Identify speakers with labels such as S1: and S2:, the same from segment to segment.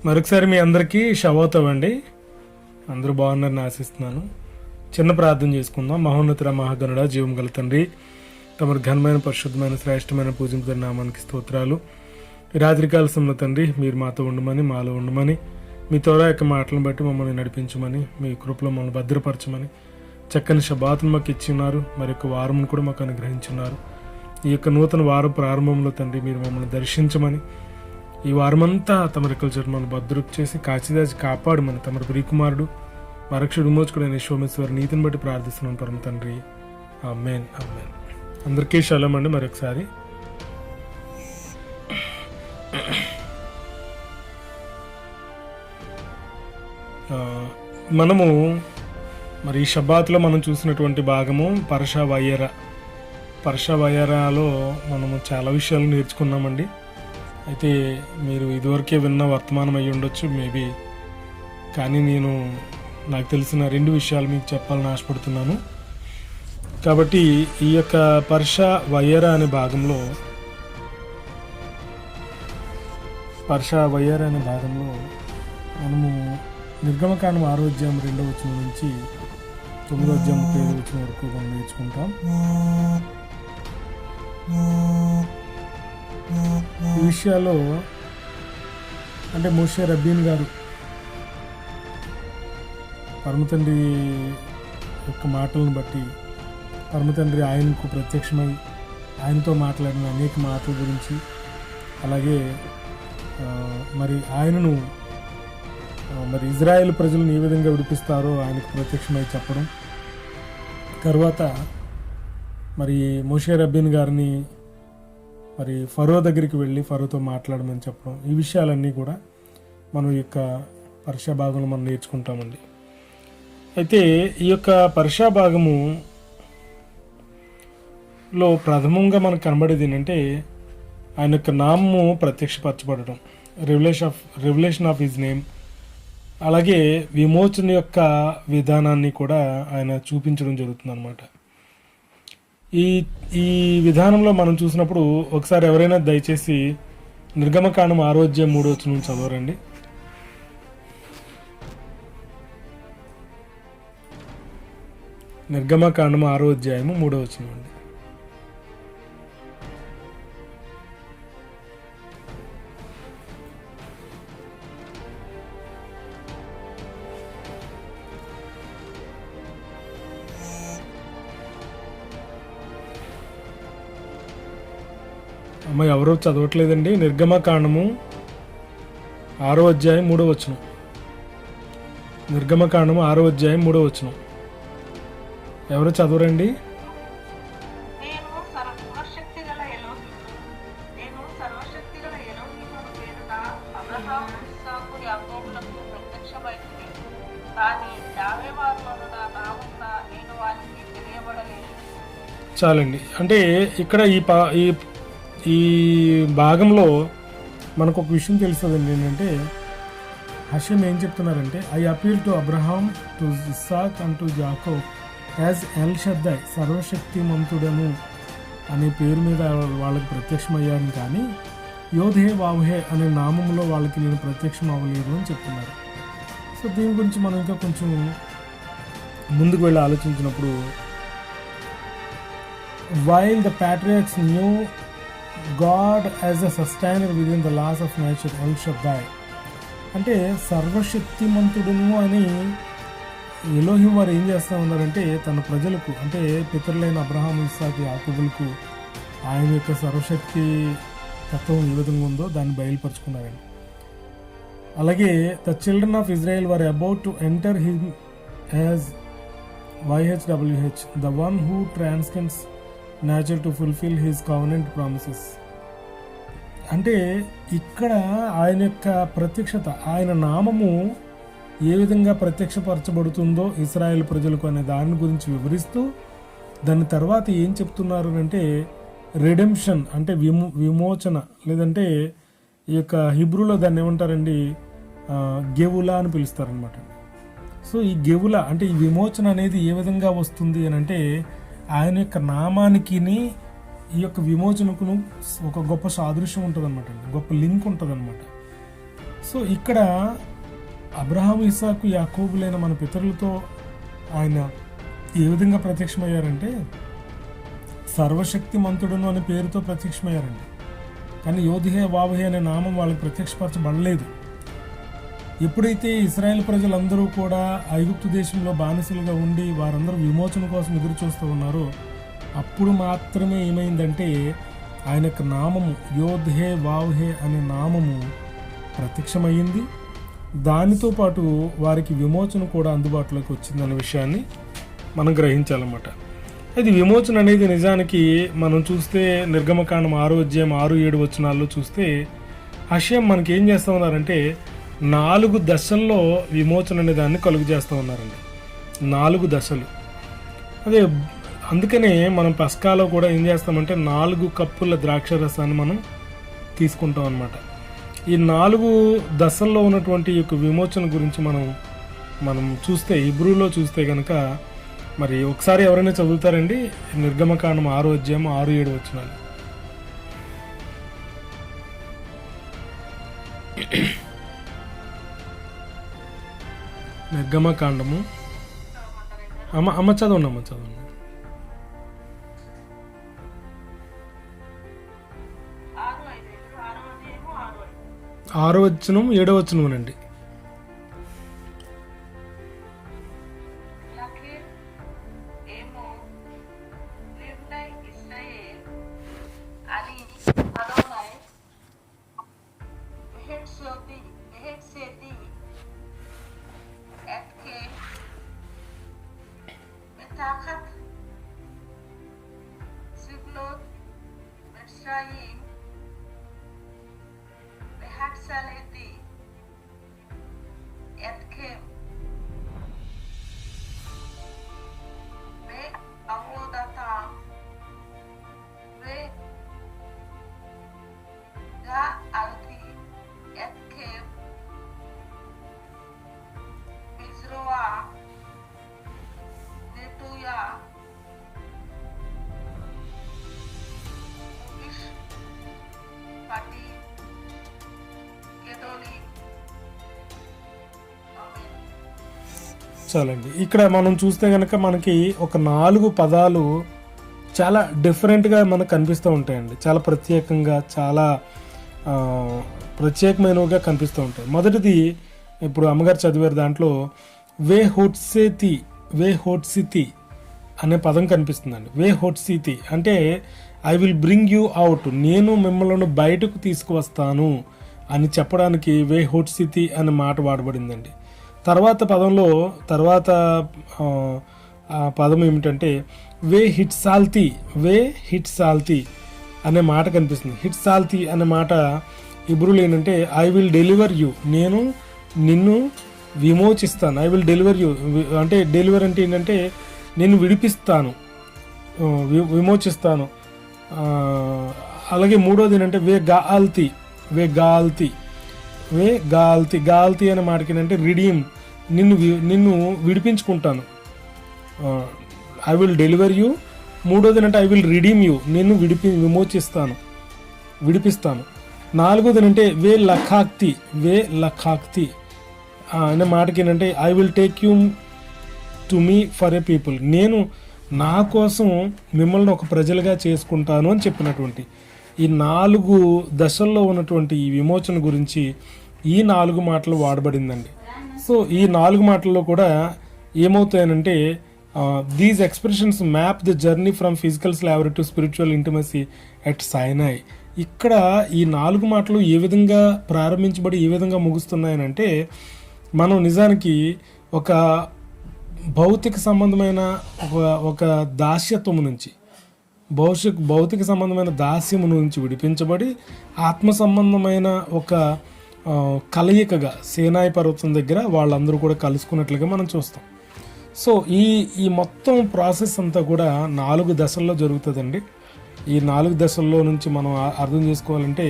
S1: మరొకసారి మీ అందరికీ షవోత్ అవ్వండి. అందరూ బాగున్నారని ఆశిస్తున్నాను. చిన్న ప్రార్థన చేసుకుందాం. మహోన్నతుడ మహాగణుడ జీవం గల తండ్రి, తమరు ఘనమైన పరిశుద్ధమైన శ్రేష్టమైన పూజించిన నామానికి స్తోత్రాలు. ఈ రాత్రికాల సమయంలో తండ్రి మీరు మాతో ఉండమని, మాలో ఉండమని, మీ తోడ యొక్క మాటలను బట్టి మమ్మల్ని నడిపించమని, మీ కృపలో మమ్మల్ని భద్రపరచమని, చక్కని శబాతును మాకు ఇచ్చిన్నారు. మరి యొక్క వారమును కూడా మాకు అనుగ్రహించున్నారు. ఈ యొక్క నూతన వార ప్రారంభంలో తండ్రి మీరు మమ్మల్ని దర్శించమని, ఈ వారమంతా తమ రెక్కల చెట్టు మనం భద్రపు చేసి కాచిదాచి కాపాడమని తమ ప్రియకుమారుడు మరక్షుడు విమోచకుడైన సోమేశ్వరి నీతిని బట్టి ప్రార్థిస్తున్నాం పరమ తండ్రి. ఆమేన్ ఆమేన్. అందరికీ షలోమ్ అండి. మరొకసారి మనము మరి ఈ షబ్బాత్లో మనం చూసినటువంటి భాగము పరషా వయరాలో మనము చాలా విషయాలు నేర్చుకున్నామండి. అయితే మీరు ఇదివరకే విన్న వర్తమానం అయ్యి ఉండొచ్చు మేబీ, కానీ నాకు తెలిసిన 2 విషయాలు మీకు చెప్పాలని ఆశపడుతున్నాను. కాబట్టి ఈ యొక్క పరషా వయరా అనే భాగంలో మనము నిర్గమకాండం 6వ అధ్యాయం 2వ వచనం నుంచి 9వ అధ్యాయం 35వ వచనం వరకు మనం నేర్చుకుంటాం. ఈ విషయాల్లో అంటే మోషే రబ్బీన్ గారు పరమతండ్రి యొక్క మాటలను బట్టి పరమతండ్రి ఆయనకు ప్రత్యక్షమై ఆయనతో మాట్లాడిన అనేక మాటల గురించి, అలాగే మరి ఆయనను మరి ఇజ్రాయెల్ ప్రజలను ఏ విధంగా విడిపిస్తారో ఆయనకు ప్రత్యక్షమై చెప్పడం, తర్వాత మరి మోషే రబ్బీన్ గారిని మరి ఫరో దగ్గరికి వెళ్ళి ఫరోతో మాట్లాడమని చెప్పడం, ఈ విషయాలన్నీ కూడా మనం ఈ యొక్క పరషా భాగంలో మనం నేర్చుకుంటామండి. అయితే ఈ యొక్క పరషా భాగములో ప్రథమంగా మనకు కనబడేది ఏంటంటే ఆయన యొక్క నామము ప్రత్యక్షపరచబడటం, రెవల్యూషన్ ఆఫ్ హిజ్ నేమ్, అలాగే విమోచన యొక్క విధానాన్ని కూడా ఆయన చూపించడం జరుగుతుంది అన్నమాట. ఈ విధానంలో మనం చూసినప్పుడు ఒకసారి ఎవరైనా దయచేసి నిర్గమకాండం 6వ అధ్యాయం 3వ వచనం చదవరండి. నిర్గమకాండం 6వ అధ్యాయము 3వ వచనం అండి. అమ్మ ఎవరో చదవట్లేదండి. నిర్గమకాండము 6వ అధ్యాయం 3వ వచనం. నిర్గమకాండము 6వ అధ్యాయం 3వ వచనం ఎవరు చదవరండి? చాలండి. అంటే ఇక్కడ ఈ భాగంలో మనకు ఒక విషయం తెలుస్తుందండి. ఏంటంటే హషేమ్ ఏం చెప్తున్నారంటే, I appeal to Abraham, to Isaac and to Jacob as El Shaddai, సర్వశక్తిమంతుడను అనే పేరు మీద వాళ్ళకి ప్రత్యక్షమయ్యాను, కానీ యోధే వావుహే అనే నామంలో వాళ్ళకి నేను ప్రత్యక్షం అవ్వలేదు అని చెప్తున్నారు. సో దీని గురించి మనం ఇంకా కొంచెం ముందుకు వెళ్ళి ఆలోచించినప్పుడు, while the patriarchs knew God as a sustainer within the laws of nature, El Shaddai, అంటే సర్వశక్తిమంతుడును అని ఎలోహిం వారు ఏం చేస్తూ ఉన్నారంటే తన ప్రజలకు, అంటే పితరులైన అబ్రహాం, ఇస్సాకు, యాకోబులకు ఆయన యొక్క సర్వశక్తి తత్వం ఏ విధంగా ఉందో దాన్ని బయలుపరుచుకున్నారండి. అలాగే the children of Israel were about to enter him as YHWH, the one who transcends nature to fulfill his covenant promises. అంటే ఇక్కడ ఆయన యొక్క ప్రత్యక్షత, ఆయన నామము ఏ విధంగా ప్రత్యక్షపరచబడుతుందో ఇశ్రాయేల్ ప్రజలకు అనే దాని గురించి వివరిస్తూ, దాని తర్వాత ఏం చెప్తున్నారు అంటే రిడెంప్షన్ అంటే విమోచన, లేదంటే ఈ యొక్క హిబ్రూలో దాన్ని ఏమంటారండి, గెవులా అని పిలుస్తారనమాట. సో ఈ గెవుల అంటే ఈ విమోచన అనేది ఏ విధంగా వస్తుంది అని అంటే ఆయన యొక్క నామానికి ఈ యొక్క విమోచనకును ఒక గొప్ప సాదృశ్యం ఉంటుంది అనమాట, గొప్ప లింక్ ఉంటుంది అనమాట. సో ఇక్కడ అబ్రహాము, ఇస్సాకు, యాకోబులైన మన పితరులతో ఆయన ఏ విధంగా ప్రత్యక్షమయ్యారంటే సర్వశక్తిమంతుడును అనే పేరుతో ప్రత్యక్షమయ్యారండి. కానీ యోధిహే వావహే అనే నామం వాళ్ళకి ప్రత్యక్షపరచబడలేదు. ఎప్పుడైతే ఇశ్రాయేల్ ప్రజలందరూ కూడా ఐగుప్తు దేశంలో బానిసలుగా ఉండి వారందరూ విమోచన కోసం ఎదురు చూస్తూ ఉన్నారో అప్పుడు మాత్రమే ఏమైందంటే ఆయన యొక్క నామము యోధ్హే వావ్హే అనే నామము ప్రత్యక్షమయ్యింది. దానితో పాటు వారికి విమోచన కూడా అందుబాటులోకి వచ్చిందనే విషయాన్ని మనం గ్రహించాలన్నమాట. ఇది విమోచన అనేది నిజానికి మనం చూస్తే నిర్గమకాండం 6వ అధ్యాయం 6-7 వచనాల్లో చూస్తే హషేం మనకి ఏం చేస్తూ ఉన్నారంటే 4 దశల్లో విమోచన అనే దాన్ని కలుగు చేస్తూ ఉన్నారండి. 4 దశలు. అదే అందుకనే మనం పస్కాలో కూడా ఏం చేస్తామంటే 4 కప్పుల ద్రాక్ష రసాన్ని మనం తీసుకుంటాం అన్నమాట. ఈ 4 దశల్లో ఉన్నటువంటి యొక్క విమోచన గురించి మనం చూస్తే హీబ్రూలో చూస్తే కనుక మరి ఒకసారి ఎవరైనా చదువుతారండి నిర్గమకాండం 6వ అధ్యాయం 6-7 వచనాలు. నిర్గమకాండము అమ్మ చదవండి. 6వ వచనం 7వ వచనం అండి. చాలండి. ఇక్కడ మనం చూస్తే కనుక మనకి ఒక 4 పదాలు చాలా డిఫరెంట్గా మనకు కనిపిస్తూ ఉంటాయండి. చాలా ప్రత్యేకంగా చాలా ప్రత్యేకమైనవిగా కనిపిస్తూ ఉంటాయి. మొదటిది ఇప్పుడు అమ్మగారు చదివారు, దాంట్లో వే హోట్సితి అనే పదం కనిపిస్తుందండి. వే హోట్సితి అంటే I will bring you out, నేను మిమ్మల్ని బయటకు తీసుకువస్తాను అని చెప్పడానికి వే హోట్సితి అనే మాట వాడబడిందండి. తర్వాత పదం ఏమిటంటే వే హిట్సాల్తీ అనే మాట కనిపిస్తుంది. హిట్సాల్తీ అనే మాట హీబ్రూలో ఏంటంటే ఐ విల్ డెలివర్ యూ, నేను నిన్ను విమోచిస్తాను. ఐ విల్ డెలివర్ యూ అంటే డెలివర్ అంటే ఏంటంటే నేను విడిపిస్తాను, విమోచిస్తాను. అలాగే మూడోది ఏంటంటే గాల్తి అనే మాటకి ఏంటంటే రిడీమ్, నిన్ను విడిపించుకుంటాను. I will deliver you. మూడోది ఏంటంటే ఐ విల్ రిడీమ్ యూ, నిన్ను విడిపిస్తాను. నాలుగోది ఏంటంటే వే లఖాక్తి అనే మాటకి ఏంటంటే I will take you to me for a people, నేను నా కోసం మిమ్మల్ని ఒక ప్రజలుగా చేసుకుంటాను అని చెప్పినటువంటి ఈ 4 దశల్లో ఉన్నటువంటి ఈ విమోచన గురించి ఈ 4 మాటలు వాడబడిందండి. సో ఈ 4 మాటల్లో కూడా ఏమవుతాయనంటే these expressions map the journey from physical slavery to spiritual intimacy at Sinai. ఇక్కడ ఈ 4 మాటలు ఏ విధంగా ప్రారంభించబడి ఏ విధంగా ముగుస్తున్నాయనంటే మనం నిజానికి ఒక భౌతిక సంబంధమైన ఒక దాస్యత్వము నుంచి భౌతిక సంబంధమైన దాస్యము నుంచి విడిపించబడి ఆత్మ సంబంధమైన ఒక కలయికగా సేనాయి పర్వతం దగ్గర వాళ్ళందరూ కూడా కలుసుకున్నట్లుగా మనం చూస్తాం. సో ఈ మొత్తం ప్రాసెస్ అంతా కూడా 4 దశల్లో జరుగుతుందండి. ఈ 4 దశల్లో నుంచి మనం అర్థం చేసుకోవాలంటే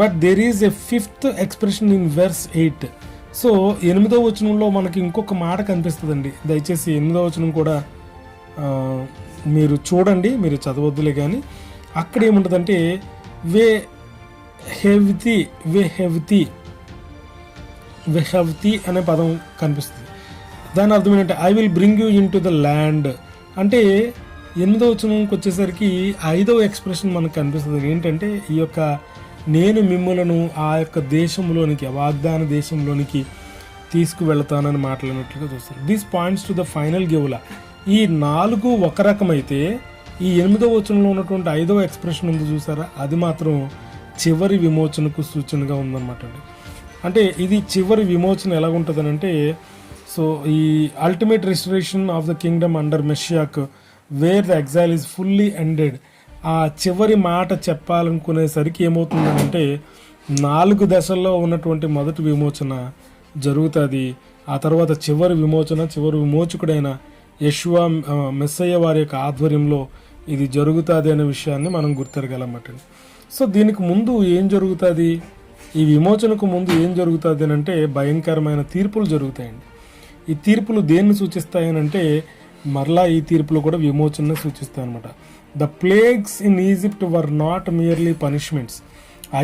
S1: but there is a 5th expression in verse 8. So 8వ వచనంలో మనకి ఇంకొక మాట కనిపిస్తుందండి. దయచేసి 8వ వచనం కూడా మీరు చూడండి, మీరు చదవద్దులే. కానీ అక్కడ ఏముంటుందంటే వే హెవ్తి వెహవ్తి అనే పదం కనిపిస్తుంది. దాని అర్థం ఏంటంటే I will bring you in to the land. అంటే 8వ వచనంకి వచ్చేసరికి 5వ ఎక్స్ప్రెషన్ మనకు కనిపిస్తుంది. ఏంటంటే ఈ యొక్క నేను మిమ్మలను ఆ యొక్క దేశంలోనికి, వాగ్దాన దేశంలోనికి తీసుకువెళ్తానని మాట్లాడినట్లుగా చూస్తారు. This points to the final geula. ఈ 4 ఒక రకమైతే ఈ 8వ వచనంలో ఉన్నటువంటి 5వ ఎక్స్ప్రెషన్ ఉంది చూసారా, అది మాత్రం చివరి విమోచనకు సూచనగా ఉందన్నమాట అండి. అంటే ఇది చివరి విమోచన ఎలాగుంటుందని అంటే, సో ఈ ultimate restoration of the kingdom under Mashiach where the exile is fully ended. ఆ చివరి మాట చెప్పాలనుకునేసరికి ఏమవుతుందనంటే 4 దశల్లో ఉన్నటువంటి మొదటి విమోచన జరుగుతుంది. ఆ తర్వాత చివరి విమోచన, చివరి విమోచకుడైన యెషువా మెస్సయ్య వారి యొక్క ఆధ్వర్యంలో ఇది జరుగుతుంది అనే విషయాన్ని మనం గుర్తెరగలన్నమాట. సో దీనికి ముందు ఏం జరుగుతుంది, ఈ విమోచనకు ముందు ఏం జరుగుతుంది అని అంటే భయంకరమైన తీర్పులు జరుగుతాయండి. ఈ తీర్పులు దేన్ని సూచిస్తాయని అంటే మరలా ఈ తీర్పులు కూడా విమోచనను సూచిస్తాయి అనమాట. The plagues in Egypt were not merely punishments.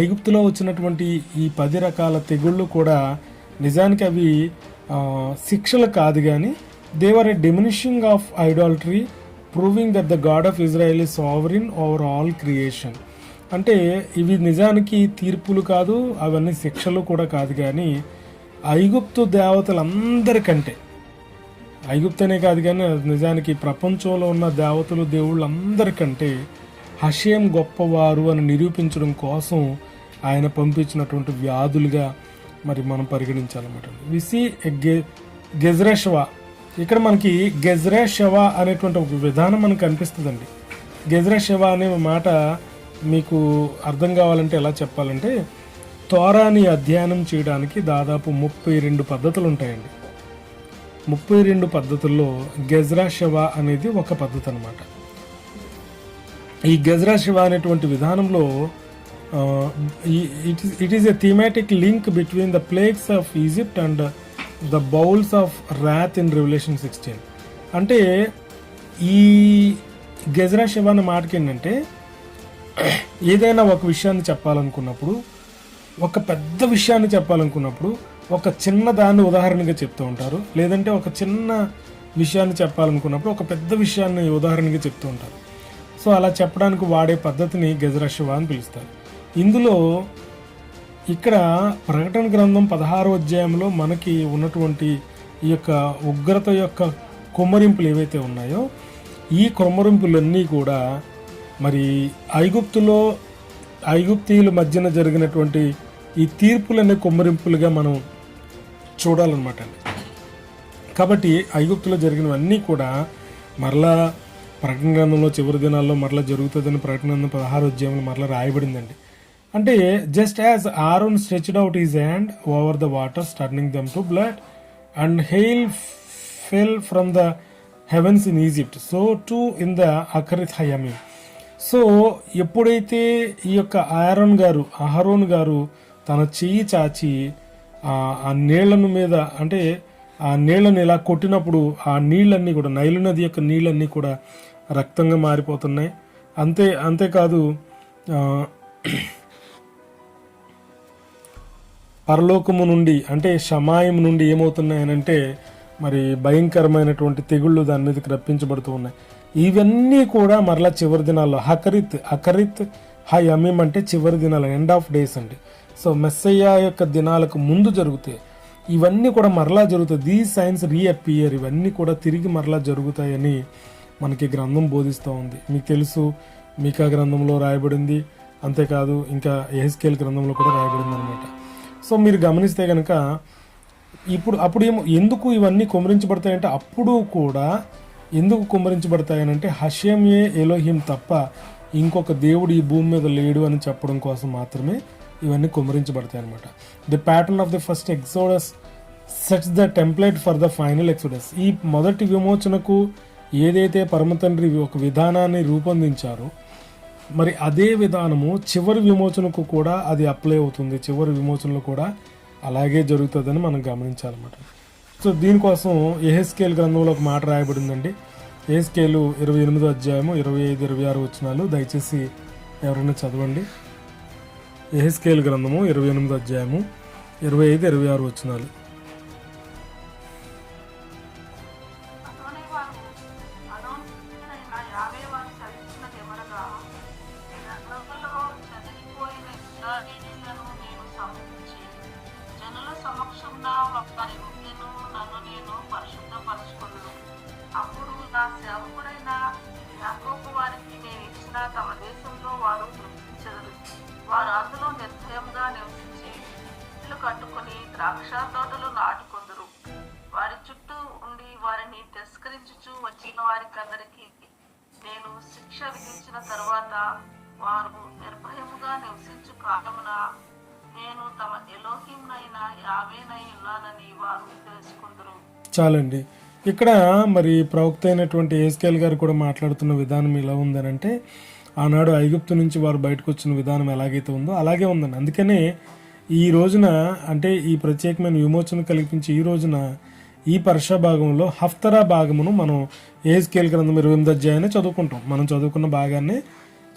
S1: ఐగుప్తులో వచ్చినటువంటి ఈ 10 రకాల తెగుళ్ళు కూడా నిజానికి అవి శిక్షలు కాదు, కానీ they were a diminishing of idolatry proving that the God of Israel is sovereign over all creation. అంటే ఇవి నిజానికి తీర్పులు కాదు, అవన్నీ శిక్షలు కూడా కాదు, కానీ ఐగుప్తు దేవతలందరికంటే, ఐగుప్తనే కాదు కానీ నిజానికి ప్రపంచంలో ఉన్న దేవతలు దేవుళ్ళందరికంటే హషేం గొప్పవారు అని నిరూపించడం కోసం ఆయన పంపించినటువంటి వ్యాధులుగా మరి మనం పరిగణించాలన్నమాట. విసి గెజ్రేషవా. ఇక్కడ మనకి గెజ్రేషవా అనేటువంటి ఒక విధానం మనకు కనిపిస్తుందండి. గెజ్రేషవా అనే మాట మీకు అర్థం కావాలంటే ఎలా చెప్పాలంటే, తోరాని అధ్యయనం చేయడానికి దాదాపు 32 పద్ధతులు ఉంటాయండి. 32 పద్ధతుల్లో గెజ్రాషవా అనేది ఒక పద్ధతి అనమాట. ఈ గెజ్రాషవా అనేటువంటి విధానంలో it is a thematic link between the plagues of Egypt and the bowls of wrath in Revelation 16. అంటే ఈ గెజ్రాషవా అనే మాటకి ఏంటంటే, ఏదైనా ఒక విషయాన్ని చెప్పాలనుకున్నప్పుడు, ఒక పెద్ద విషయాన్ని చెప్పాలనుకున్నప్పుడు ఒక చిన్న దాన్ని ఉదాహరణగా చెప్తూ ఉంటారు, లేదంటే ఒక చిన్న విషయాన్ని చెప్పాలనుకున్నప్పుడు ఒక పెద్ద విషయాన్ని ఉదాహరణగా చెప్తూ ఉంటారు. సో అలా చెప్పడానికి వాడే పద్ధతిని గెజ్రాషవా అని పిలుస్తారు. ఇందులో ఇక్కడ ప్రకటన గ్రంథం 16వ అధ్యాయంలో మనకి ఉన్నటువంటి ఈ యొక్క ఉగ్రత యొక్క కొమ్మరింపులు ఏవైతే ఉన్నాయో, ఈ కొమ్మరింపులన్నీ కూడా మరి ఐగుప్తీయుల మధ్యన జరిగినటువంటి ఈ తీర్పులనే కొమ్మరింపులుగా మనం చూడాలన్నమాట అండి. కాబట్టి ఐగుప్తులో జరిగినవన్నీ కూడా మరలా ప్రకటన గ్రంథంలో చివరి దినాల్లో మరలా జరుగుతుందని ప్రకటన గ్రంథం 16వ అధ్యాయంలో మరలా రాయబడిందండి. అంటే just as Aaron stretched out his hand over the waters turning them to blood and hail fell from the heavens in Egypt, so to in the acharit hayamim. So ఎప్పుడైతే ఈ యొక్క అహరోన్ గారు తన చెయ్యి చాచి ఆ నీళ్లను మీద, అంటే ఆ నీళ్లను ఇలా కొట్టినప్పుడు ఆ నీళ్ళన్నీ కూడా, నైలు నది యొక్క నీళ్ళన్నీ కూడా రక్తంగా మారిపోతున్నాయి. అంతేకాదు పరలోకము నుండి, అంటే షమాయం నుండి ఏమవుతున్నాయనంటే మరి భయంకరమైనటువంటి తెగుళ్ళు దాని మీదకి రప్పించబడుతూ ఉన్నాయి. ఇవన్నీ కూడా మరలా చివరి దినాల్లో అకరిత్ హయమీం అంటే చివరి దినాలు, ఎండ్ ఆఫ్ డేస్ అండి. సో మెస్సయ్య యొక్క దినాలకు ముందు జరుగుతాయి ఇవన్నీ కూడా మరలా జరుగుతాయి. దీస్ సైన్స్ రీఅపియర్, ఇవన్నీ కూడా తిరిగి మరలా జరుగుతాయని మనకి గ్రంథం బోధిస్తూ ఉంది. మీకు తెలుసు, మీకా గ్రంథంలో రాయబడింది, అంతేకాదు ఇంకా యెహెజ్కేలు గ్రంథంలో కూడా రాయబడింది అనమాట. సో మీరు గమనిస్తే కనుక అప్పుడు ఎందుకు ఇవన్నీ కుమ్మరించబడతాయంటే, అప్పుడు కూడా ఎందుకు కుమ్మరించబడతాయనంటే హషేమే ఎలోహిం తప్ప ఇంకొక దేవుడు ఈ భూమి మీద లేడు అని చెప్పడం కోసం మాత్రమే ఇవన్నీ కుమ్మరించబడతాయి అనమాట. The pattern of the first exodus sets the template for the final exodus. ఈ మొదటి విమోచనకు ఏదైతే పరమ తండ్రి ఒక విధానాన్ని రూపొందించారో, మరి అదే విధానము చివరి విమోచనకు కూడా అది అప్లై అవుతుంది. చివరి విమోచనలో కూడా అలాగే జరుగుతుందని మనం గమనించాలన్నమాట. సో దీనికోసం యెహెజ్కేలు గ్రంథంలో ఒక మాట రాయబడిందండి. యెహెజ్కేలు 28వ అధ్యాయము 25-26 వచనాలు దయచేసి ఎవరైనా చదవండి. యెహెజ్కేలు గ్రంథము 28వ అధ్యాయము 25, 26 వచనాలు.
S2: అప్పుడు నా సేవకుడైన యాకోబు వారికి నేను ఇచ్చిన తమ దేశంలో వారు నివసించెదరు. వారు అందులో నిర్భయముగా నివసించి ఇల్లు కట్టుకుని ద్రాక్ష తోటలు నాటుకొందురు. వారి చుట్టూ ఉండి వారిని తిరస్కరించుచు వచ్చిన వారికందరికీ నేను శిక్ష విధించిన తరువాత వారు నిర్భయముగా నివసించు కాలమున నేను తమ ఎలోహింనైన యావేనై ఉన్నానని వారు తెలుసుకుందరు.
S1: చాలండి. ఇక్కడ మరి ప్రవక్త అయినటువంటి యెహెజ్కేలు గారు కూడా మాట్లాడుతున్న విధానం ఎలా ఉందనంటే, ఆనాడు ఐగుప్తు నుంచి వారు బయటకు వచ్చిన విధానం ఎలాగైతే ఉందో అలాగే ఉందండి. అందుకనే ఈ రోజున, అంటే ఈ ప్రత్యేకమైన విమోచన కల్పించి ఈ రోజున ఈ పర్షా భాగంలో హఫ్తరా భాగమును మనం యెహెజ్కేలు గ్రంథం 28వ అధ్యాయాన్ని చదువుకుంటాం. మనం చదువుకున్న భాగాన్ని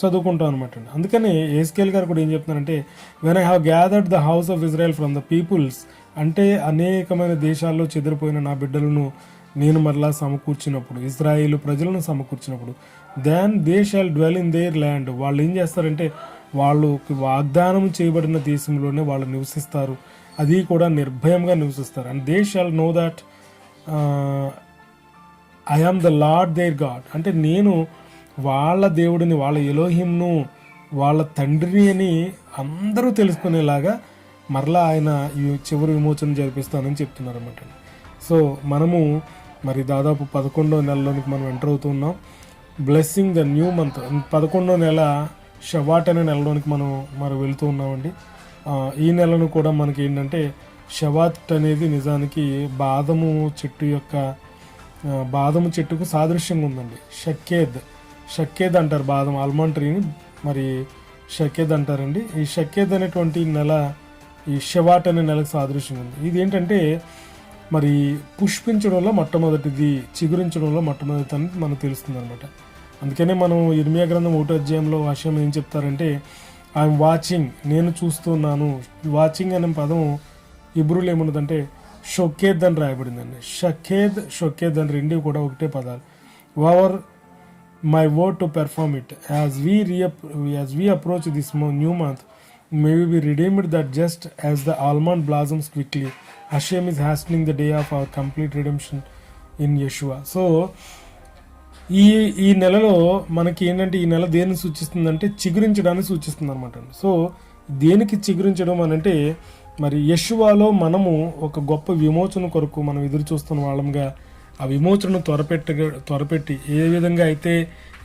S1: చదువుకుంటాం అనమాట. అందుకని యెహెజ్కేలు గారు కూడా ఏం చెప్తున్నారంటే, when I have gathered the house of Israel from the peoples, అంటే అనేకమైన దేశాల్లో చెదిరిపోయిన నా బిడ్డలను నేను మరలా సమకూర్చినప్పుడు, ఇజ్రాయేలు ప్రజలను సమకూర్చినప్పుడు, then they shall dwell in their land. వాళ్ళు ఏం చేస్తారంటే వాళ్ళు వాగ్దానం చేయబడిన దేశంలోనే వాళ్ళు నివసిస్తారు, అది కూడా నిర్భయంగా నివసిస్తారు. And they shall know that I am the Lord their God, అంటే నేను వాళ్ళ దేవుడిని, వాళ్ళ ఎలోహింను, వాళ్ళ తండ్రిని అని అందరూ తెలుసుకునేలాగా మరలా ఆయన ఈ చివరి విమోచన జరిపిస్తానని చెప్తున్నారు అన్నమాట. సో మనము మరి దాదాపు 11వ నెలలోనికి మనం ఎంటర్ అవుతున్నాం. బ్లెస్సింగ్ ద న్యూ మంత్, 11వ నెల షవాట్ అనే నెలలోనికి మనం వెళుతూ ఉన్నామండి. ఈ నెలను కూడా మనకి ఏంటంటే షవాట్ అనేది నిజానికి బాదము చెట్టుకు సాదృశ్యంగా ఉందండి. షక్కేద్ అంటారు, బాదం ఆల్మండ్ ట్రీని మరి షక్కేద్ అంటారండి. ఈ షక్కేద్ అనేటువంటి నెల ఈ షవాట్ అనే నెలకు సాదృశ్యంగా ఉంది. ఇది ఏంటంటే మరి పుష్పించడంలో మొట్టమొదటిది, చిగురించడంలో మొట్టమొదటి అని మనకు తెలుస్తుంది అనమాట. అందుకనే మనం ఇర్మియా గ్రంథం 1వ అధ్యాయంలో విషయం ఏం చెప్తారంటే, ఐఎమ్ వాచింగ్, నేను చూస్తున్నాను. వాచింగ్ అనే పదం ఇబ్రూలో ఏమున్నదంటే షొక్కేద్ అని రాయబడిందండి. షొక్కేద్ అని రెండు కూడా ఒకటే పదాలు. Over my word to perform it as we approach this new month may we be redeemed, that just as the almond blossoms quickly, Hashem is hastening the day of our complete redemption in Yeshua. So ఈ నెలలో మనకి ఏంటంటే, ఈ నెల దేన్ని సూచిస్తుందంటే చిగురించడాన్ని సూచిస్తుంది అనమాట. So దేనికి చిగురించడం అనంటే, మరి యెషువాలో మనము ఒక గొప్ప విమోచన కొరకు మనం ఎదురు చూస్తున్న వాళ్ళంగా ఆ విమోచనను త్వరపెట్టి ఏ విధంగా అయితే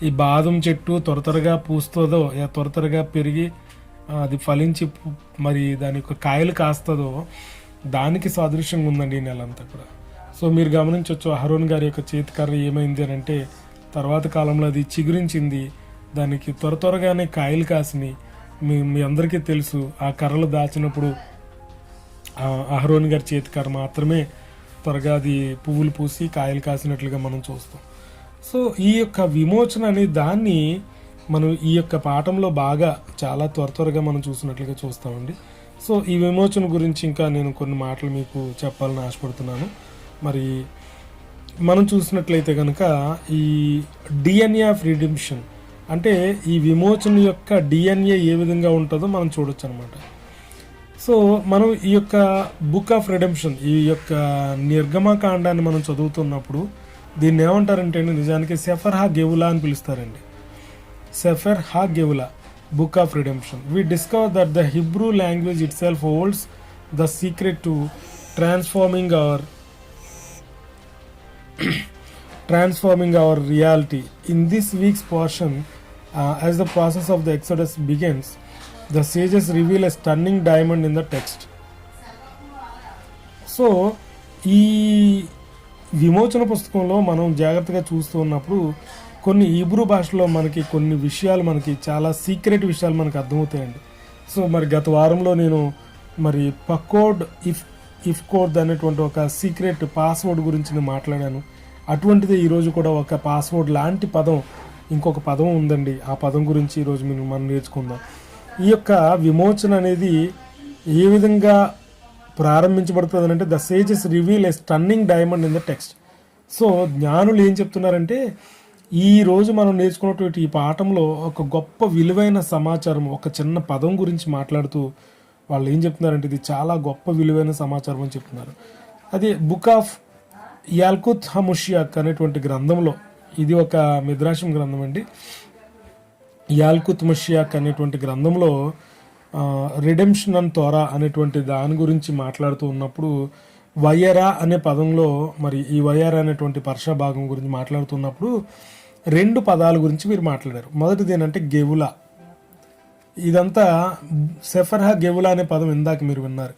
S1: ఈ బాదం చెట్టు త్వరగా పూస్తుందో, త్వరగా పెరిగి అది ఫలించి మరి దాని యొక్క కాయలు కాస్తుందో, దానికి సాదృశ్యంగా ఉందండి ఈ నెల అంతా కూడా. సో మీరు గమనించవచ్చు, అహరోన్ గారి యొక్క చేతికర్ర ఏమైంది అని అంటే, తర్వాత కాలంలో అది చిగురించింది, దానికి త్వరగానే కాయలు కాసినాయి. మీ అందరికీ తెలుసు, ఆ కర్రలు దాచినప్పుడు అహరోన్ గారి చేతికర్ర మాత్రమే త్వరగా అది పువ్వులు పూసి కాయలు కాసినట్లుగా మనం చూస్తాం. సో ఈ యొక్క విమోచన అనే దాన్ని మనం ఈ యొక్క పాఠంలో బాగా చాలా త్వరగా మనం చూసినట్లుగా చూస్తామండి. సో ఈ విమోచన గురించి ఇంకా నేను కొన్ని మాటలు మీకు చెప్పాలని ఆశపడుతున్నాను. మరి మనం చూసినట్లయితే కనుక ఈ డిఎన్ఏ ఆఫ్ రిడెంప్షన్, అంటే ఈ విమోచన యొక్క డిఎన్ఏ ఏ విధంగా ఉంటుందో మనం చూడొచ్చు అనమాట. సో మనం ఈ యొక్క బుక్ ఆఫ్ రిడెంప్షన్, ఈ యొక్క నిర్గమకాండాన్ని మనం చదువుతున్నప్పుడు దీన్ని ఏమంటారంటే, నిజానికి సెఫర్ హా గెవులా అని పిలుస్తారండి. Sefer HaGevula, Book of Redemption. We discover that the Hebrew language itself holds the secret to transforming our reality. In this week's portion, as the process of the Exodus begins, the sages reveal a stunning diamond in the text. So, ఈ విమోచన పుస్తకంలో మనం జాగ్రత్తగా చూస్తూ ఉన్నప్పుడు కొన్ని Hebrew భాషలో మనకి కొన్ని విషయాలు, మనకి చాలా సీక్రెట్ విషయాలు మనకు అర్థమవుతాయండి. సో మరి గత వారంలో నేను మరి పకోడ్ ఇఫ్ కోడ్ అనేటువంటి ఒక సీక్రెట్ పాస్వర్డ్ గురించి నేను మాట్లాడాను. అటువంటిదే ఈరోజు కూడా ఒక పాస్వర్డ్ లాంటి పదం, ఇంకొక పదం ఉందండి. ఆ పదం గురించి ఈరోజు మనం నేర్చుకుందాం. ఈ యొక్క విమోచన అనేది ఏ విధంగా ప్రారంభించబడుతుంది అంటే the sages reveal A stunning diamond in the text. So జ్ఞానులు ఏం చెప్తున్నారంటే ఈ రోజు మనం నేర్చుకున్నటువంటి ఈ పాఠంలో ఒక గొప్ప విలువైన సమాచారం, ఒక చిన్న పదం గురించి మాట్లాడుతూ వాళ్ళు ఏం చెప్తున్నారంటే ఇది చాలా గొప్ప విలువైన సమాచారం అని చెప్తున్నారు. అది బుక్ ఆఫ్ యాల్కుత్ హముషియాక్ అనేటువంటి గ్రంథంలో, ఇది ఒక మిద్రాషం గ్రంథం అండి. యాల్కుత్ ముషియాక్ అనేటువంటి గ్రంథంలో రిడెంప్షన్ అండ్ తోరా అనేటువంటి దాని గురించి మాట్లాడుతూ ఉన్నప్పుడు వయరా అనే పదంలో, మరి ఈ వయరా అనేటువంటి పర్షా భాగం గురించి మాట్లాడుతున్నప్పుడు 2 పదాల గురించి మీరు మాట్లాడారు. మొదటిది ఏంటంటే గెవులా. ఇదంతా సెఫర్హా గెవులా అనే పదం ఇందాక మీరు విన్నారు.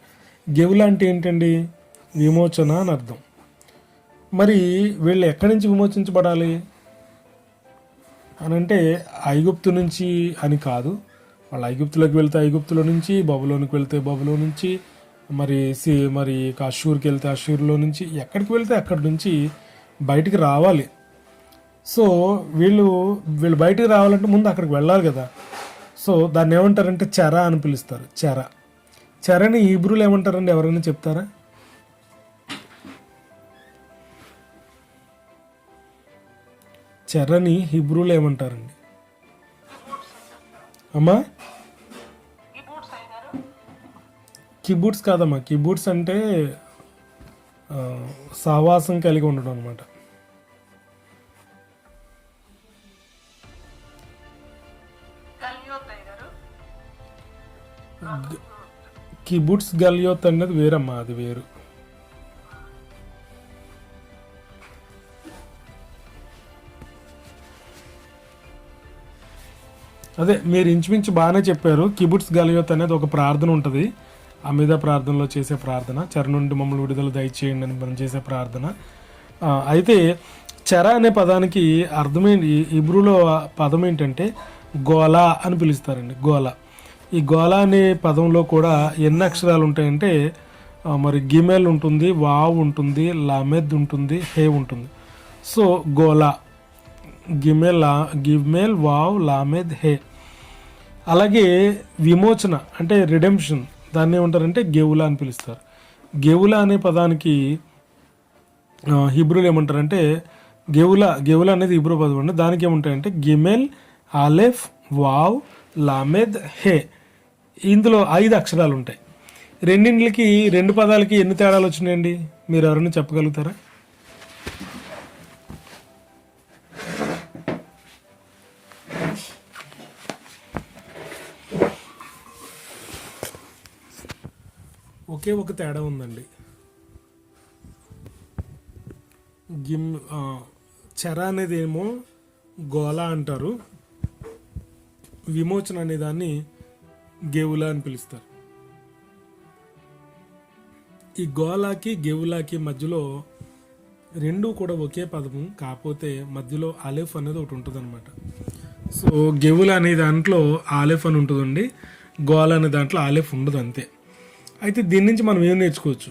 S1: గెవులా అంటే ఏంటండి? విమోచన అని అర్థం. మరి వీళ్ళు ఎక్కడి నుంచి విమోచించబడాలి అని అంటే ఐగుప్తు నుంచి అని కాదు. వాళ్ళు ఐగుప్తులోకి వెళ్తే ఐగుప్తులో నుంచి, బబులోనికి వెళ్తే బబులో నుంచి, మరి అషూర్కి వెళ్తే అషూర్లో నుంచి, ఎక్కడికి వెళ్తే అక్కడి నుంచి బయటికి రావాలి. సో వీళ్ళు బయటికి రావాలంటే ముందు అక్కడికి వెళ్ళాలి కదా. సో దాన్ని ఏమంటారంటే చెర అని పిలుస్తారు. చెరని హీబ్రూలు ఏమంటారండి? ఎవరైనా చెప్తారా? చెరని హిబ్రూలు ఏమంటారండి అమ్మా? కిబూట్స్ కాదమ్మా. కిబూట్స్ అంటే సహవాసం కలిగి ఉండడం అనమాట. కిబుట్స్ గలియోత్ అనేది వేరమ్మా, అది వేరు. అదే మీరు ఇంచుమించు బాగానే చెప్పారు. కిబుట్స్ గలియోత్ అనేది ఒక ప్రార్థన ఉంటుంది. అమిద ప్రార్థనలో చేసే ప్రార్థన, చెర నుండి మమ్మల్ని విడుదల దయచేయండి అని మనం చేసే ప్రార్థన. అయితే చెర అనే పదానికి అర్థమేంటి? హిబ్రూలో పదం ఏంటంటే గోలా అని పిలుస్తారండి. గోలా. ఈ గోలా అనే పదంలో కూడా ఎన్ని అక్షరాలు ఉంటాయంటే మరి గిమెల్ ఉంటుంది, వావ్ ఉంటుంది, లామెద్ ఉంటుంది, హే ఉంటుంది. సో గోలా, గిమెల్, వావ్, లామెద్, హే. అలాగే విమోచన అంటే రిడెంప్షన్, దాన్ని ఏమంటారంటే గెవులా అని పిలుస్తారు. గెవులా అనే పదానికి హిబ్రూలు ఏమంటారంటే గెవులా అనేది హిబ్రూ పదం అండి. దానికి ఏముంటాయంటే గిమెల్, ఆలెఫ్, వావ్, లామెద్, హే. ఇందులో 5 అక్షరాలు ఉంటాయి. రెండింటికి 2 పదాలకి ఎన్ని తేడాలు వచ్చినాయండి? మీరు ఎవరైనా చెప్పగలుగుతారా? ఒకే ఒక తేడా ఉందండి. చెర అనేది ఏమో గోలా అంటారు, విమోచన అనే దాన్ని గెవులా అని పిలుస్తారు. ఈ గోలాకి గెవులాకి మధ్యలో 2 కూడా ఒకే పదము, కాకపోతే మధ్యలో ఆలెఫ్ అనేది ఒకటి ఉంటుంది అనమాట. సో గెవులా అనే దాంట్లో ఆలెఫ్ అని ఉంటుందండి, గోలా అనే దాంట్లో ఆలెఫ్ ఉండదు, అంతే. అయితే దీని నుంచి మనం ఏం నేర్చుకోవచ్చు?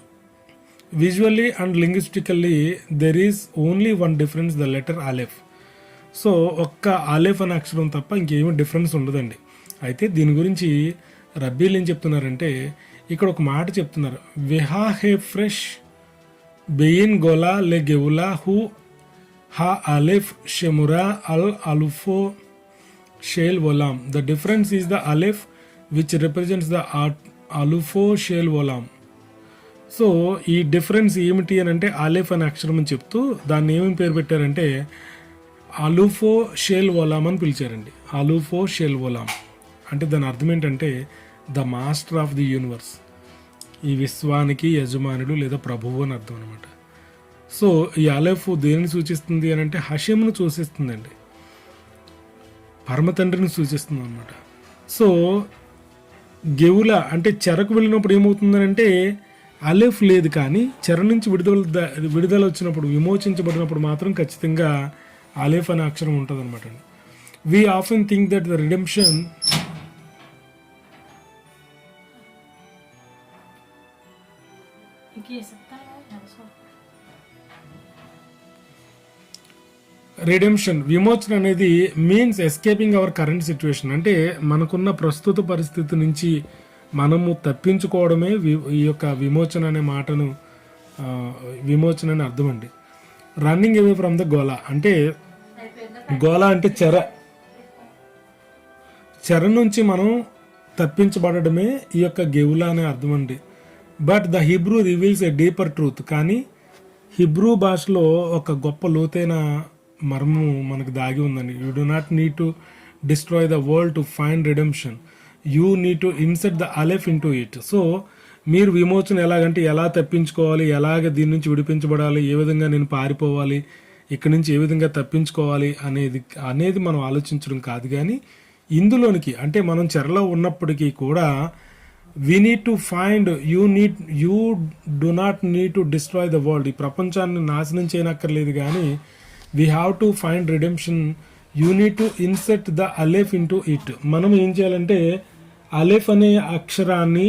S1: Visually and linguistically there is only one difference, the letter aleph. So ఒక్క ఆలెఫ్ అనే అక్షరం తప్ప ఇంకేమీ డిఫరెన్స్ ఉండదండి. అయితే దీని గురించి రబ్బీలు ఏం చెప్తున్నారంటే ఇక్కడ ఒక మాట చెప్తున్నారు. విహా హే ఫ్రెష్ బెయిన్ గోలా లే గెవులా హూ హా ఆలెఫ్ షెమురా అల్ అలుఫో షేల్ వొలాం. The difference is the aleph which represents the alufo shale olam. So ఈ డిఫరెన్స్ ఏమిటి అని అంటే ఆలెఫ్ అనే అక్షరం అని చెప్తూ దాన్ని ఏమని పేరు పెట్టారంటే అలుఫో షేల్ వొలాం అని పిలిచారండి. అలుఫో షేల్ వొలాం అంటే దాని అర్థం ఏంటంటే the master of the universe, ఈ విశ్వానికి యజమానుడు లేదా ప్రభువు అని అర్థం అనమాట. సో ఈ అలెఫ్ దేనిని సూచిస్తుంది అని అంటే హషేమును సూచిస్తుందండి, పరమతండ్రిని సూచిస్తుంది అనమాట. సో గెవులా అంటే చెరకు వెళ్ళినప్పుడు ఏమవుతుందనంటే అలెఫ్ లేదు, కానీ చెర నుంచి విడుదల వచ్చినప్పుడు, విమోచించబడినప్పుడు మాత్రం ఖచ్చితంగా అలెఫ్ అనే అక్షరం ఉంటుంది అనమాట. We often think that the redemption విమోచన అనేది means escaping our current situation. అంటే మనకున్న ప్రస్తుత పరిస్థితి నుంచి మనము తప్పించుకోవడమే ఈ యొక్క విమోచన అనే మాటను విమోచన అని అర్థం అండి. రన్నింగ్ అవే ఫ్రమ్ ద గోలా అంటే గోలా అంటే చెర నుంచి మనం తప్పించబడమే ఈ యొక్క గెవులా అనే అర్థం అండి. But the Hebrew reveals a deeper truth. కానీ హిబ్రూ భాషలో ఒక గొప్ప లోతైన మర్మం మనకు దాగి ఉందండి. You do not need to destroy the world to find redemption, you need to INCET the aleph in to it. So మీరు విమోచన ఎలాగంటే ఎలా తప్పించుకోవాలి, ఎలాగ దీని నుంచి విడిపించబడాలి, ఏ విధంగా నేను పారిపోవాలి, ఇక్కడి నుంచి ఏ విధంగా తప్పించుకోవాలి అనేది మనం ఆలోచించడం కాదు. కానీ ఇందులోనికి అంటే మనం చెరలో ఉన్నప్పటికీ కూడా we need to find you do not need to destroy the world. ఈ ప్రపంచాన్ని నాశనం చేయనక్కర్లేదు, కానీ we have to find redemption. You need to INCET the aleph in to it. మనం ఏం చేయాలంటే అలెఫ్ అనే అక్షరాన్ని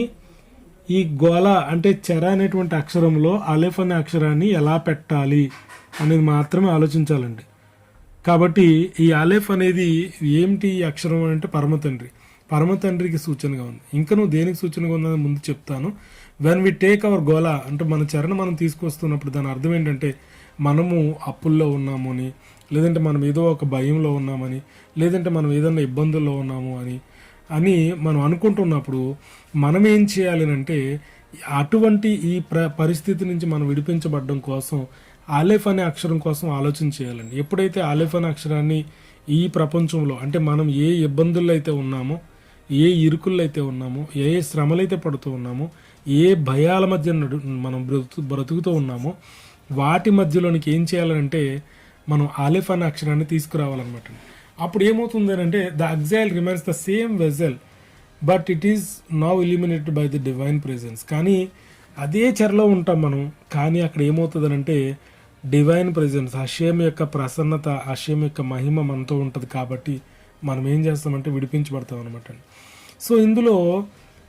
S1: ఈ గోల అంటే చెర అనేటువంటి అక్షరంలో అలెఫ్ అనే అక్షరాన్ని ఎలా పెట్టాలి అనేది మాత్రమే ఆలోచించాలండి. కాబట్టి ఈ అలెఫ్ అనేది ఏమిటి అక్షరం అంటే పరమతండ్రికి సూచనగా ఉంది. ఇంకా నువ్వు దేనికి సూచనగా ఉందని ముందు చెప్తాను. వెన్ వి టేక్ అవర్ గోలా అంటే మన చెరను మనం తీసుకొస్తున్నప్పుడు దాని అర్థం ఏంటంటే మనము అప్పుల్లో ఉన్నాము అని, లేదంటే మనం ఏదో ఒక భయంలో ఉన్నామని, లేదంటే మనం ఏదైనా ఇబ్బందుల్లో ఉన్నాము అని మనం అనుకుంటున్నప్పుడు మనం ఏం చేయాలి అంటే అటువంటి ఈ పరిస్థితి నుంచి మనం విడిపించబడడం కోసం అలెఫ్ అనే అక్షరం కోసం ఆలోచన చేయాలండి. ఎప్పుడైతే అలెఫ్ అనే అక్షరాన్ని ఈ ప్రపంచంలో అంటే మనం ఏ ఇబ్బందుల్లో అయితే ఉన్నామో, ఏ ఇరుకుల్లో అయితే ఉన్నామో, ఏ శ్రమలైతే పడుతూ ఉన్నామో, ఏ భయాల మధ్య మనం బ్రతుకుతూ ఉన్నామో వాటి మధ్యలోనికి ఏం చేయాలంటే మనం అలెఫ్ అనే అక్షరాన్ని తీసుకురావాలన్నమాట. అప్పుడు ఏమవుతుంది అంటే the exhale remains the same vessel but it is now illuminated by the divine presence. కానీ అదే చెరలో ఉంటాం మనం, కానీ అక్కడ ఏమవుతుందనంటే డివైన్ ప్రెజెన్స్, హషేమ్ యొక్క ప్రసన్నత, హషేమ్ యొక్క మహిమ మనతో ఉంటుంది. కాబట్టి మనం ఏం చేస్తామంటే విడిపించబడతాం అనమాట. సో ఇందులో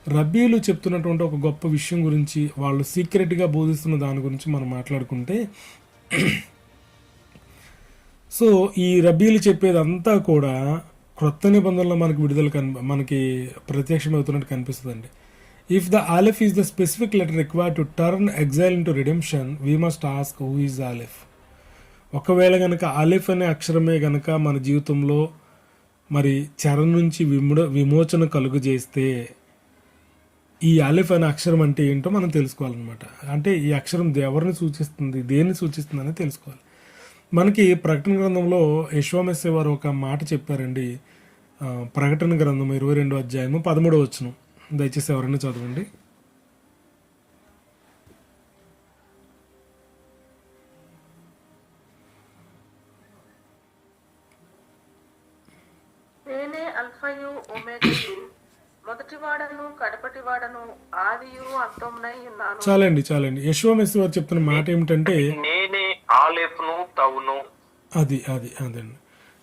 S1: రబ్బీలు చెప్తున్నటువంటి ఒక గొప్ప విషయం గురించి, వాళ్ళు సీక్రెట్గా బోధిస్తున్న దాని గురించి మనం మాట్లాడుకుంటే, సో ఈ రబ్బీలు చెప్పేదంతా కూడా క్రొత్త నిబంధనలో మనకి మనకి ప్రత్యక్షమవుతున్నట్టు కనిపిస్తుందండి. If the aleph is the specific letter required to turn exhale into redemption, we must ask who is aleph. ఒకవేళ కనుక అలెఫ్ అనే అక్షరమే కనుక మన జీవితంలో మరి చెర నుంచి విమోచన కలుగజేస్తే ఈ అలెఫ్ అనే అక్షరం అంటే ఏంటో మనం తెలుసుకోవాలన్నమాట. అంటే ఈ అక్షరం ఎవరిని సూచిస్తుంది, దేన్ని సూచిస్తుంది అనేది తెలుసుకోవాలి. మనకి ప్రకటన గ్రంథంలో యెషోవా వారు ఒక మాట చెప్పారండి. ప్రకటన గ్రంథం 22వ అధ్యాయము 13వ వచనం, దయచేసి ఎవరైనా చదవండి.
S2: నేనే అల్ఫయు ఒమేగయు, మొదటివాడను కడపటివాడను, ఆదియు అంతమునై ఉన్నాను. చాలండి. యెషోవా వారు చెప్తున్న మాట ఏమిటంటే
S3: నేనే ఆలెఫ్ను తవును.
S1: అదండి.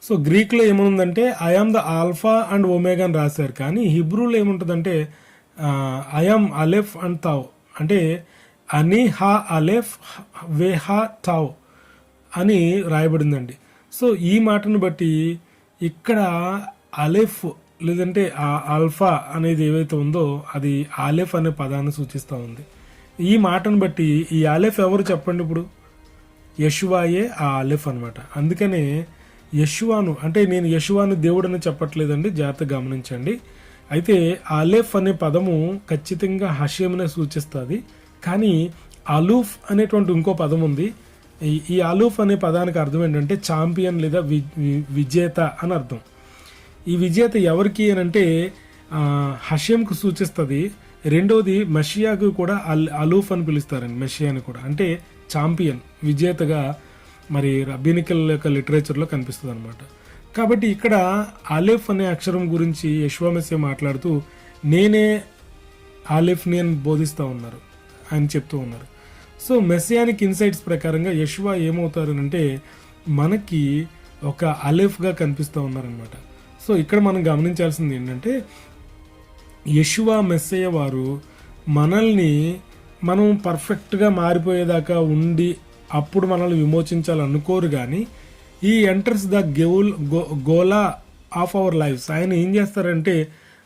S1: సో గ్రీక్లో ఏముందంటే I am the alpha and omega అని రాశారు. కానీ హిబ్రూలో ఏముంటుందంటే ఐఆమ్ అలెఫ్ అండ్ తావ్, అంటే అని హా అలెఫ్ వే హా తావ్ అని రాయబడిందండి. సో ఈ మాటను బట్టి ఇక్కడ అలెఫ్ లేదంటే ఆ ఆల్ఫా అనేది ఏవైతే ఉందో అది ఆలెఫ్ అనే పదాన్ని సూచిస్తూ ఉంది. ఈ మాటను బట్టి ఈ ఆలెఫ్ ఎవరు చెప్పండి? ఇప్పుడు యెషువాయే ఆ అలెఫ్ అనమాట. అందుకనే యెషువాను అంటే నేను యెషువాను దేవుడని చెప్పట్లేదండి, జాగ్రత్తగా గమనించండి. అయితే అలెఫ్ అనే పదము ఖచ్చితంగా హషేమ్నే సూచిస్తుంది. కానీ అలూఫ్ అనేటువంటి ఇంకో పదం ఉంది. ఈ అలూఫ్ అనే పదానికి అర్థం ఏంటంటే ఛాంపియన్ లేదా విజేత అని అర్థం. ఈ విజేత ఎవరికి అని అంటే హషేమ్కు సూచిస్తుంది. రెండవది మెషియాకు కూడా అలూఫ్ అని పిలుస్తారండి, మెషియాని కూడా, అంటే ఛాంపియన్, విజేతగా మరి రబ్బినికల్ యొక్క లిటరేచర్లో కనిపిస్తుంది అనమాట. కాబట్టి ఇక్కడ అలెఫ్ అనే అక్షరం గురించి యెషోవా మాట్లాడుతూ నేనే అలెఫ్ని అని బోధిస్తూ ఉన్నారు, ఆయన చెప్తూ ఉన్నారు. సో మెస్సియానిక్ ఇన్సైట్స్ ప్రకారంగా యెషోవా ఏమవుతారనంటే మనకి ఒక అలెఫ్గా కనిపిస్తూ ఉన్నారనమాట. సో ఇక్కడ మనం గమనించాల్సింది ఏంటంటే యెషోవా మెస్సయ్య వారు మనల్ని మనం పర్ఫెక్ట్గా మారిపోయేదాకా ఉండి అప్పుడు మనల్ని విమోచించాలనుకోరు. కానీ ఈ enters the Gola of our lifes. ఆయన ఏం చేస్తారంటే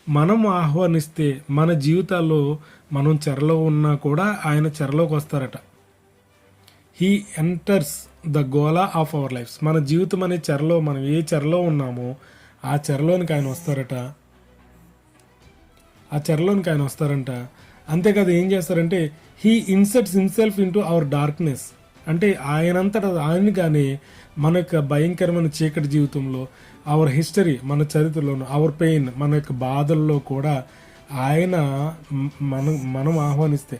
S1: మనం ఆహ్వానిస్తే మన జీవితాల్లో మనం చెరలో ఉన్నా కూడా ఆయన చెరలోకి వస్తారట. He enters the Gola of our lifes. మన జీవితం అనే చెరలో, మనం ఏ చెరలో ఉన్నామో ఆ చెరలోనికి ఆయన వస్తారట. ఆ చెరలోనికి ఆయన వస్తారంట. అంతేకాదు ఏం చేస్తారంటే he inserts himself into hour darkness. అంటే ఆయనంతటా ఆయనగానే మన యొక్క భయంకరమైన చీకటి జీవితంలో, అవర్ హిస్టరీ, మన చరిత్రలోను, అవర్ పెయిన్, మన యొక్క బాధల్లో కూడా ఆయన మనం ఆహ్వానిస్తే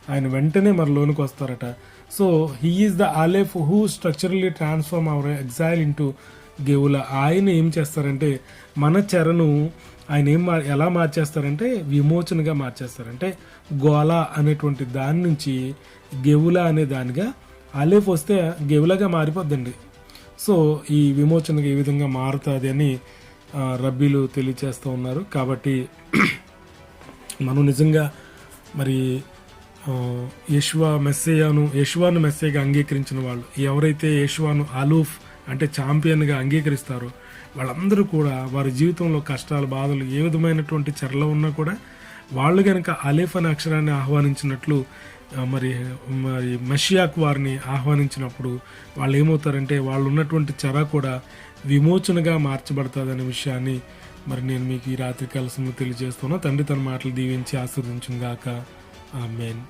S1: ఆయన వెంటనే మన లోనికి వస్తారట. So he is the aleph who structurally transform our exile into geula. ఆయన ఏం చేస్తారంటే మన చెరను ఆయన ఎలా మార్చేస్తారంటే విమోచనగా మార్చేస్తారంటే గోలా అనేటువంటి దాని నుంచి గెవులా అనే దానిగా అలెఫ్ వస్తే గెవులాగా మారిపోద్దండి. సో ఈ విమోచనగా ఏ విధంగా మారుతుంది అని రబ్బీలు తెలియచేస్తూ ఉన్నారు. కాబట్టి మనం నిజంగా మరి యెషువాను మెస్సేగా అంగీకరించిన వాళ్ళు, ఎవరైతే యెషువాను అలూఫ్ అంటే ఛాంపియన్గా అంగీకరిస్తారో వాళ్ళందరూ కూడా వారి జీవితంలో కష్టాలు, బాధలు, ఏ విధమైనటువంటి చెరలో ఉన్నా కూడా వాళ్ళు కనుక అలేఫ్ అనే అక్షరాన్ని ఆహ్వానించినట్లు మరి మెషియాకు వారిని ఆహ్వానించినప్పుడు వాళ్ళు ఏమవుతారంటే వాళ్ళు ఉన్నటువంటి చెర కూడా విమోచనగా మార్చబడుతుందనే విషయాన్ని మరి నేను మీకు ఈ రాత్రి కాల సమయంలో తెలియజేస్తున్నా. తండ్రి తన మాటలు దీవించి ఆశీర్వదించును గాక. ఆమేన్.